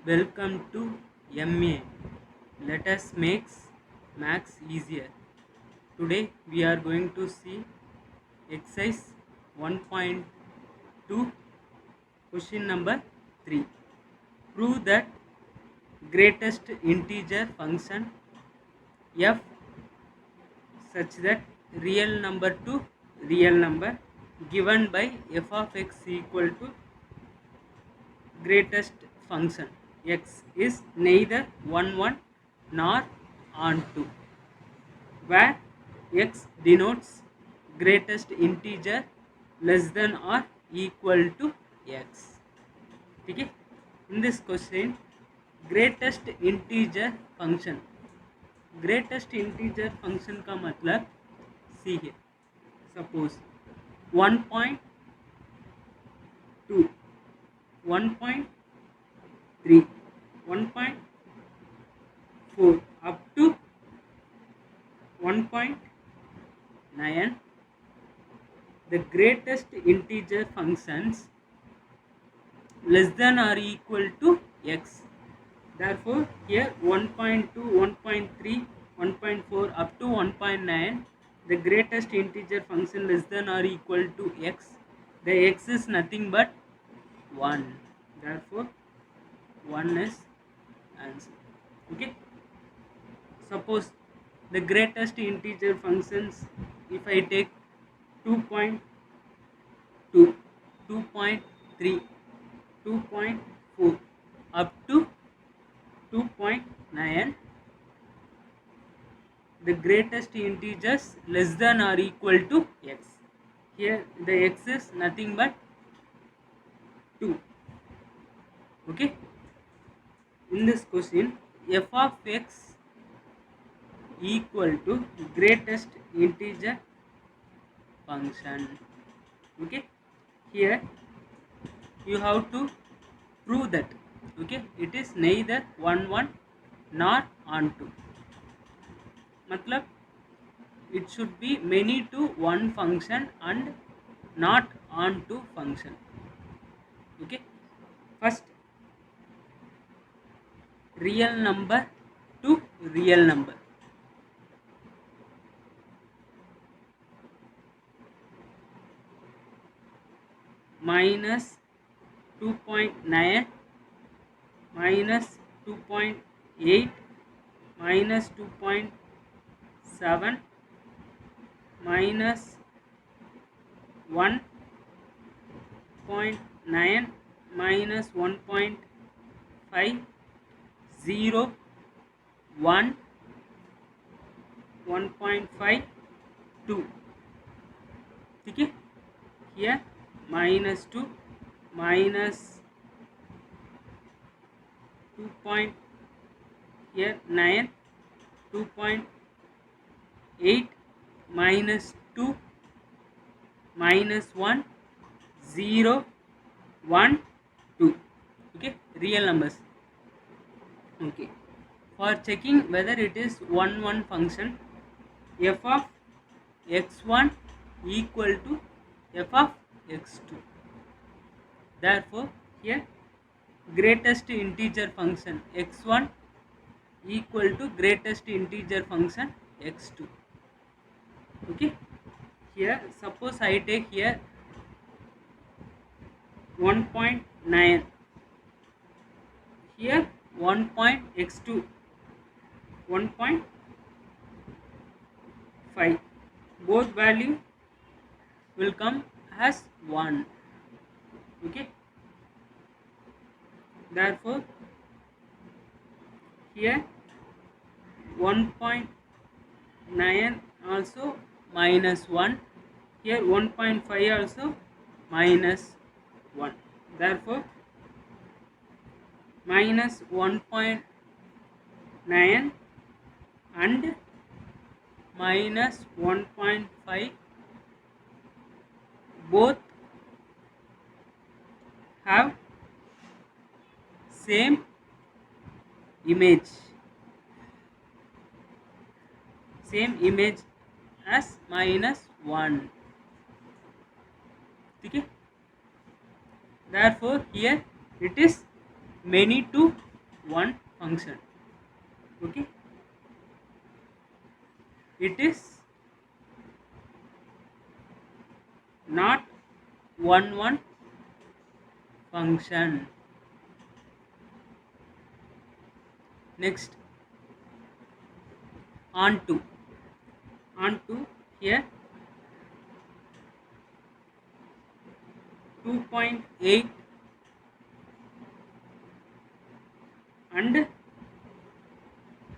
Welcome to MA. Let us make maths easier. Today we are going to see exercise 1.2 question number 3. Prove that greatest integer function f such that real number to real number given by f of x equal to greatest function x is neither 1 1 nor onto, where x denotes greatest integer less than or equal to x. ठीक है. In this question, greatest integer function का मतलब सी है. Suppose 1.2 1.3 1.4 up to 1.9, the greatest integer functions less than or equal to x. Therefore here 1.2 1.3 1.4 up to 1.9, the greatest integer function less than or equal to x. The x is nothing but 1. Therefore 1 is answer. Okay. Suppose the greatest integer functions, if I take 2.2 2.3 2.4 up to 2.9, the greatest integers less than or equal to x. Here the x is nothing but 2. Okay. In this question, f of x equal to greatest integer function. Okay. Here you have to prove that, okay, it is neither 1 1 nor onto. मतलब it should be many to one function and not onto function. Okay. First, real number to real number. Minus 2.9 minus 2.8 minus 2.7 minus 1.9 minus 1.5 0 1 1.5 2. ठीक है. Here minus 2 minus 2.9 2.8 minus 2 minus 1 0 1 2. Okay, real numbers. Okay, for checking whether it is 1 1 function, f of x1 equal to f of x2. Therefore here greatest integer function x1 equal to greatest integer function x2. Okay. Here suppose I take here 1.9, here 1.x2 1.5, both value will come as 1. Okay. Therefore here 1.9 also minus 1, here 1.5 also minus 1. Therefore minus 1.9 and minus 1.5 both have same image as minus 1. ठीक है. Therefore here it is many to one function. Okay, it is not one function. Next, onto here 2.8 and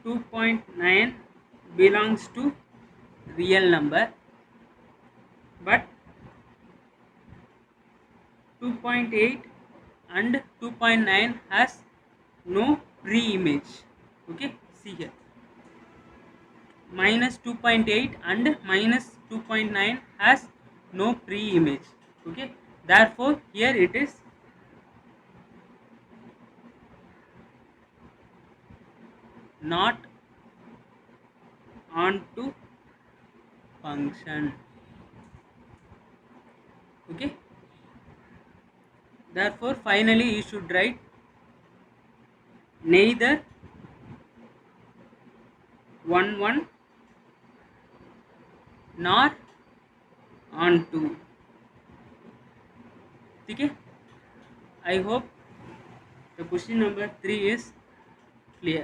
2.9 belongs to real number, but 2.8 and 2.9 has no pre-image. Okay, see here, minus 2.8 and minus 2.9 has no pre-image. Okay, therefore here it is not onto function. Okay, therefore finally you should write neither one nor onto. Okay, I hope the question number 3 is clear.